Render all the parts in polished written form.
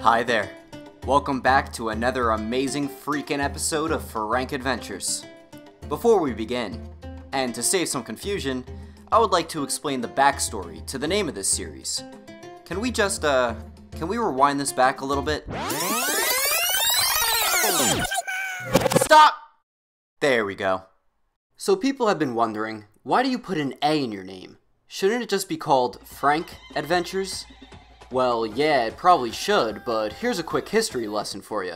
Hi there. Welcome back to another amazing freaking episode of FARANK Adventures. Before we begin, and to save some confusion, I would like to explain the backstory to the name of this series. Can we rewind this back a little bit? Stop! There we go. So people have been wondering, why do you put an A in your name? Shouldn't it just be called Frank Adventures? Well, yeah, it probably should, but here's a quick history lesson for you.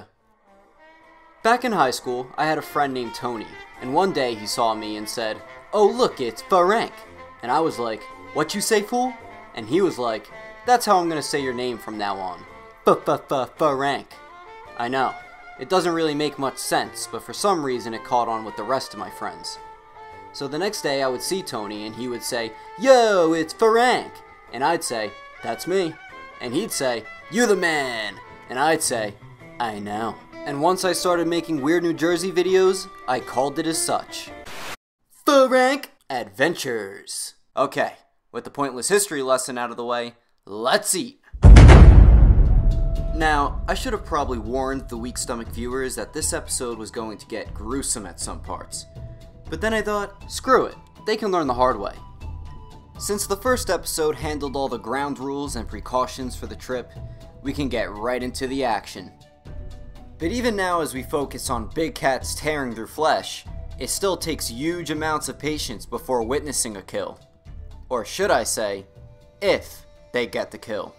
Back in high school, I had a friend named Tony, and one day he saw me and said, "Oh look, it's FARANK." And I was like, "What you say, fool?" And he was like, "That's how I'm gonna say your name from now on. FARANK." I know, it doesn't really make much sense, but for some reason it caught on with the rest of my friends. So the next day I would see Tony and he would say, "Yo, it's FARANK." And I'd say, "That's me." And he'd say, "You the man." And I'd say, "I know." And once I started making weird New Jersey videos, I called it as such. FARANK Adventures. Okay, with the pointless history lesson out of the way, let's eat. Now, I should have probably warned the weak stomach viewers that this episode was going to get gruesome at some parts. But then I thought, screw it, they can learn the hard way. Since the first episode handled all the ground rules and precautions for the trip, we can get right into the action. But even now, as we focus on big cats tearing through flesh, it still takes huge amounts of patience before witnessing a kill. Or should I say, if they get the kill.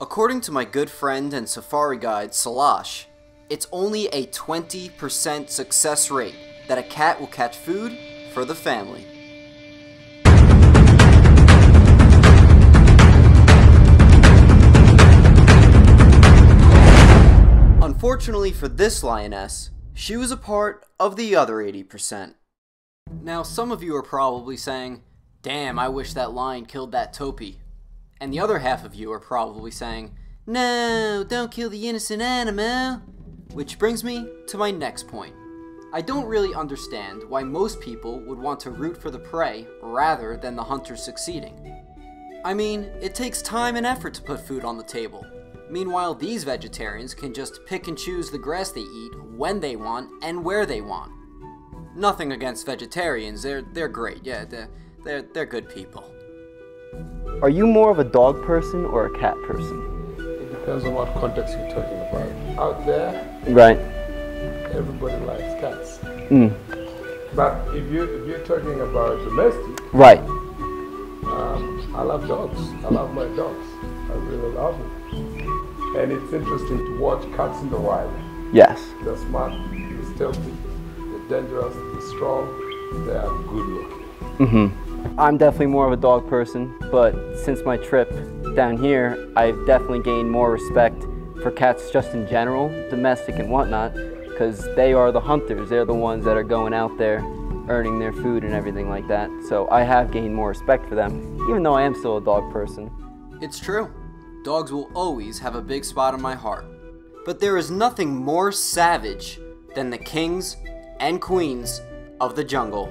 According to my good friend and safari guide Salash, it's only a 20% success rate that a cat will catch food for the family. Unfortunately for this lioness, she was a part of the other 80%. Now some of you are probably saying, "Damn, I wish that lion killed that topi." And the other half of you are probably saying, "No, don't kill the innocent animal." Which brings me to my next point. I don't really understand why most people would want to root for the prey rather than the hunter succeeding. I mean, it takes time and effort to put food on the table. Meanwhile, these vegetarians can just pick and choose the grass they eat when they want and where they want. Nothing against vegetarians, they're great, yeah, they're good people. Are you more of a dog person or a cat person? It depends on what context you're talking about. Out there, Right. everybody likes cats. Mm. But if you're talking about domestic, Right. I love dogs. I love my dogs. I really love them. And it's interesting to watch cats in the wild. Yes. They're smart, they're stealthy, they're dangerous, they're strong, they are good looking. Mm-hmm. I'm definitely more of a dog person, but since my trip down here, I've definitely gained more respect for cats just in general, domestic and whatnot, because they are the hunters. They're the ones that are going out there, earning their food and everything like that. So I have gained more respect for them, even though I am still a dog person. It's true. Dogs will always have a big spot in my heart. But there is nothing more savage than the kings and queens of the jungle.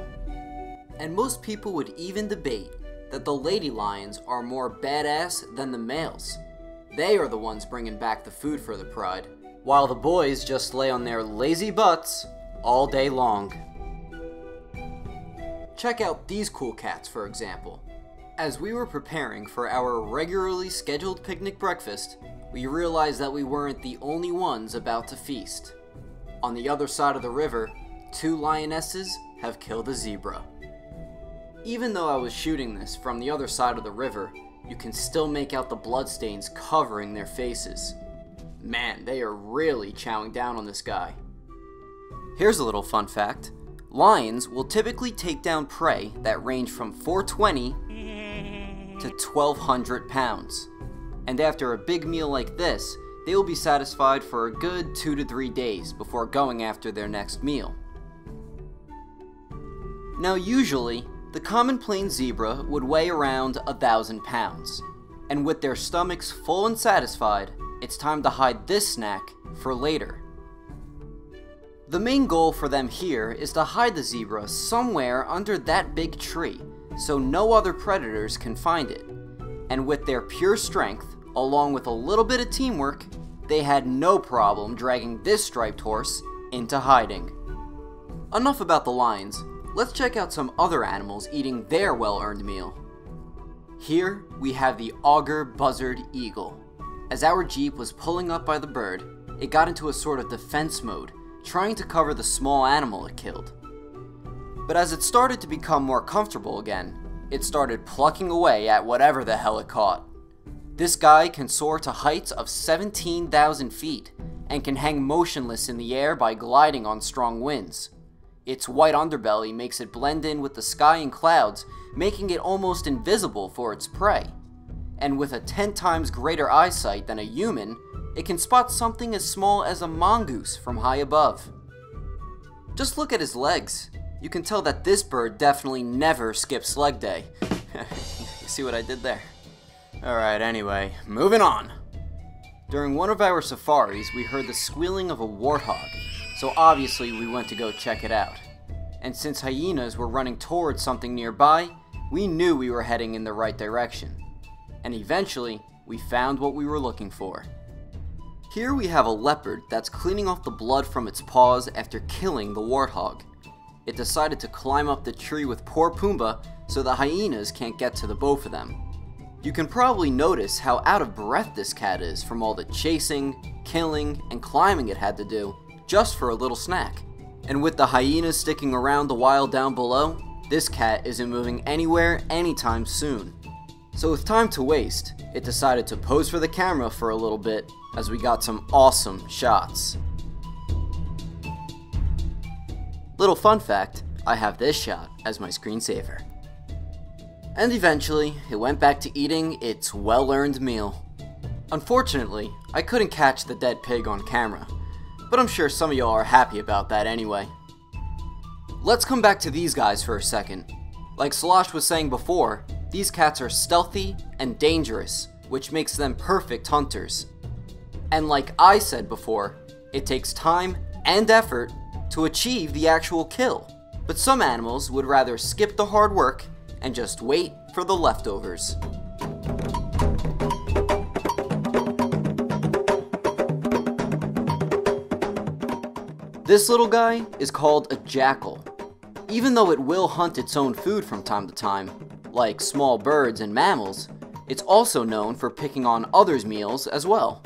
And most people would even debate that the lady lions are more badass than the males. They are the ones bringing back the food for the pride, while the boys just lay on their lazy butts all day long. Check out these cool cats, for example. As we were preparing for our regularly scheduled picnic breakfast, we realized that we weren't the only ones about to feast. On the other side of the river, 2 lionesses have killed a zebra. Even though I was shooting this from the other side of the river, you can still make out the bloodstains covering their faces. Man, they are really chowing down on this guy. Here's a little fun fact. Lions will typically take down prey that range from 420 to 1,200 pounds. And after a big meal like this, they will be satisfied for a good 2 to 3 days before going after their next meal. Now usually, the common plain zebra would weigh around 1,000 pounds. And with their stomachs full and satisfied, it's time to hide this snack for later. The main goal for them here is to hide the zebra somewhere under that big tree, so no other predators can find it. And with their pure strength, along with a little bit of teamwork, they had no problem dragging this striped horse into hiding. Enough about the lions, let's check out some other animals eating their well-earned meal. Here we have the auger buzzard eagle. As our Jeep was pulling up by the bird, it got into a sort of defense mode, trying to cover the small animal it killed. But as it started to become more comfortable again, it started plucking away at whatever the hell it caught. This guy can soar to heights of 17,000 feet and can hang motionless in the air by gliding on strong winds. Its white underbelly makes it blend in with the sky and clouds, making it almost invisible for its prey. And with a 10 times greater eyesight than a human, it can spot something as small as a mongoose from high above. Just look at his legs. You can tell that this bird definitely never skips leg day. You see what I did there? Alright, anyway, moving on. During one of our safaris, we heard the squealing of a warthog, so obviously we went to go check it out. And since hyenas were running towards something nearby, we knew we were heading in the right direction. And eventually, we found what we were looking for. Here we have a leopard that's cleaning off the blood from its paws after killing the warthog. It decided to climb up the tree with poor Pumbaa so the hyenas can't get to the both of them. You can probably notice how out of breath this cat is from all the chasing, killing, and climbing it had to do just for a little snack. And with the hyenas sticking around the wild down below, this cat isn't moving anywhere anytime soon. So with time to waste, it decided to pose for the camera for a little bit as we got some awesome shots. Little fun fact, I have this shot as my screensaver. And eventually, it went back to eating its well-earned meal. Unfortunately, I couldn't catch the dead pig on camera, but I'm sure some of y'all are happy about that anyway. Let's come back to these guys for a second. Like Slosh was saying before, these cats are stealthy and dangerous, which makes them perfect hunters. And like I said before, it takes time and effort to achieve the actual kill. But some animals would rather skip the hard work and just wait for the leftovers. This little guy is called a jackal. Even though it will hunt its own food from time to time, like small birds and mammals, it's also known for picking on others' meals as well.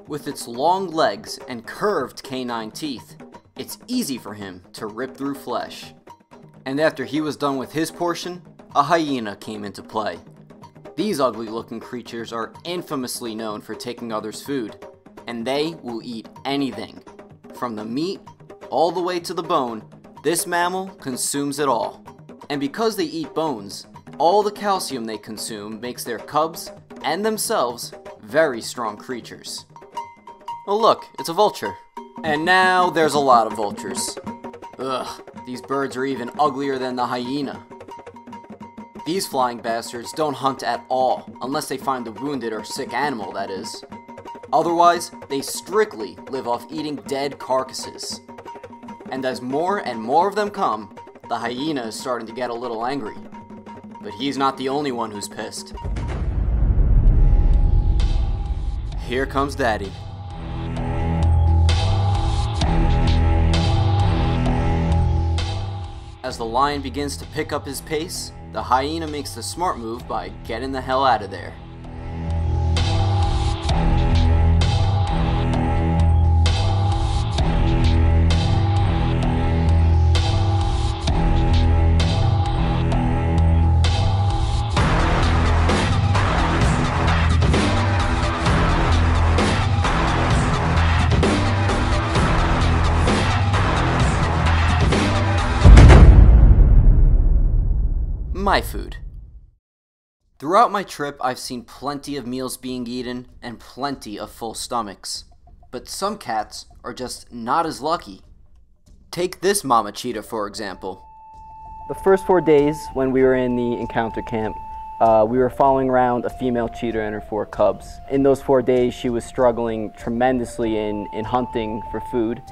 With its long legs and curved canine teeth, it's easy for him to rip through flesh. And after he was done with his portion, a hyena came into play. These ugly looking creatures are infamously known for taking others' food, and they will eat anything. From the meat all the way to the bone, this mammal consumes it all. And because they eat bones, all the calcium they consume makes their cubs and themselves very strong creatures. Oh look, it's a vulture. And now there's a lot of vultures. Ugh, these birds are even uglier than the hyena. These flying bastards don't hunt at all, unless they find a wounded or sick animal, that is. Otherwise, they strictly live off eating dead carcasses. And as more and more of them come, the hyena is starting to get a little angry. But he's not the only one who's pissed. Here comes Daddy. As the lion begins to pick up his pace, the hyena makes the smart move by getting the hell out of there. My food. Throughout my trip, I've seen plenty of meals being eaten and plenty of full stomachs. But some cats are just not as lucky. Take this Momma cheetah for example. The first 4 days when we were in the encounter camp, we were following around a female cheetah and her 4 cubs. In those 4 days, she was struggling tremendously in hunting for food,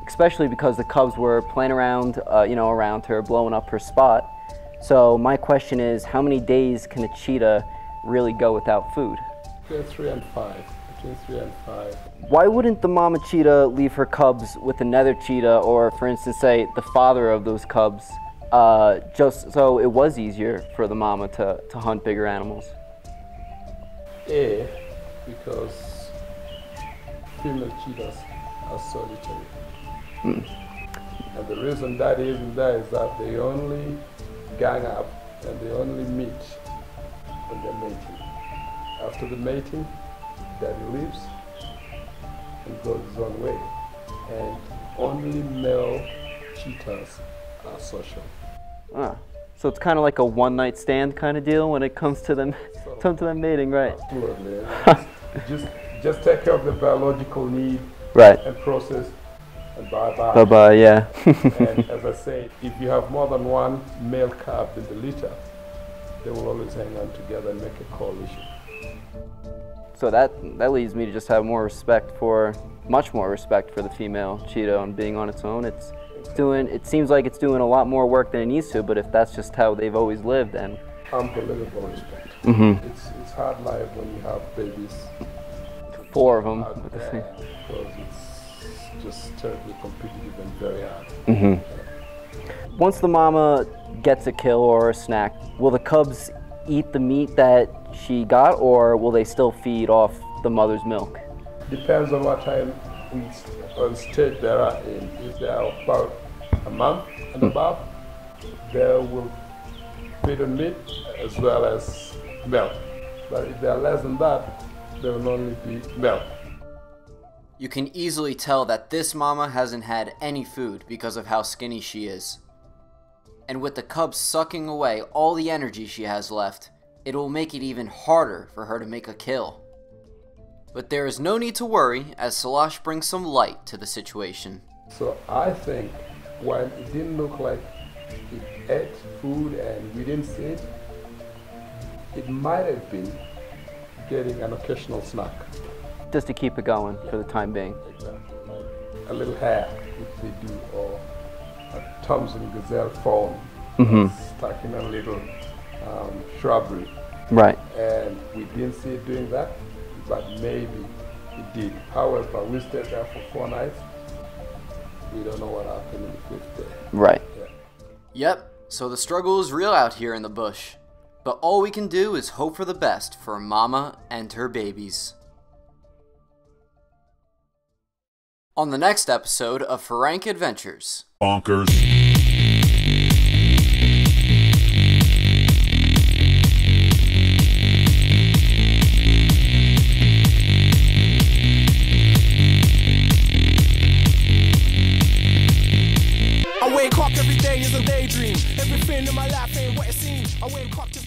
especially because the cubs were playing around, around her, blowing up her spot. So my question is, how many days can a cheetah really go without food? Between 3 and 5. Between 3 and 5. Why wouldn't the mama cheetah leave her cubs with another cheetah, or for instance say the father of those cubs, just so it was easier for the mama to hunt bigger animals? A, because female cheetahs are solitary. And the reason that is that they only gang up and they only meet when they're mating. After the mating, daddy leaves and goes his own way. And only male cheetahs are social. So it's kind of like a one-night stand kind of deal when it comes to them, mating, right? Absolutely. just take care of the biological need, right, and process, and bye-bye. Bye-bye, yeah. And as I say, if you have more than one male calf in the litter, they will always hang on together and make a coalition. So that leads me to just have much more respect for the female cheetah on being on its own. It seems like it's doing a lot more work than it needs to, but if that's just how they've always lived, then unbelievable respect. It's hard life when you have babies. 4 of them. Because it's just terribly competitive and very hard. Once the mama gets a kill or a snack, will the cubs eat the meat that she got, or will they still feed off the mother's milk? Depends on what time on stage they are in. If they are about a month and above, they will feed on meat as well as milk. But if they are less than that, they will only be milk. You can easily tell that this mama hasn't had any food because of how skinny she is. And with the cubs sucking away all the energy she has left, it will make it even harder for her to make a kill. But there is no need to worry, as Salash brings some light to the situation. So I think while it didn't look like it ate food and we didn't see it, it might have been getting an occasional snack. Just to keep it going for the time being. Exactly. A little hair, if they do, or a Thompson gazelle fawn, stuck in a little shrubbery. Right. And we didn't see it doing that, but maybe it did. However, we stayed there for 4 nights. We don't know what happened in the 5th day. Right. Yeah. Yep, so the struggle is real out here in the bush. But all we can do is hope for the best for Mama and her babies. On the next episode of FARANK Adventures. Bonkers. I wake up every day is a daydream. Everything in my life ain't what it seems. I wake up to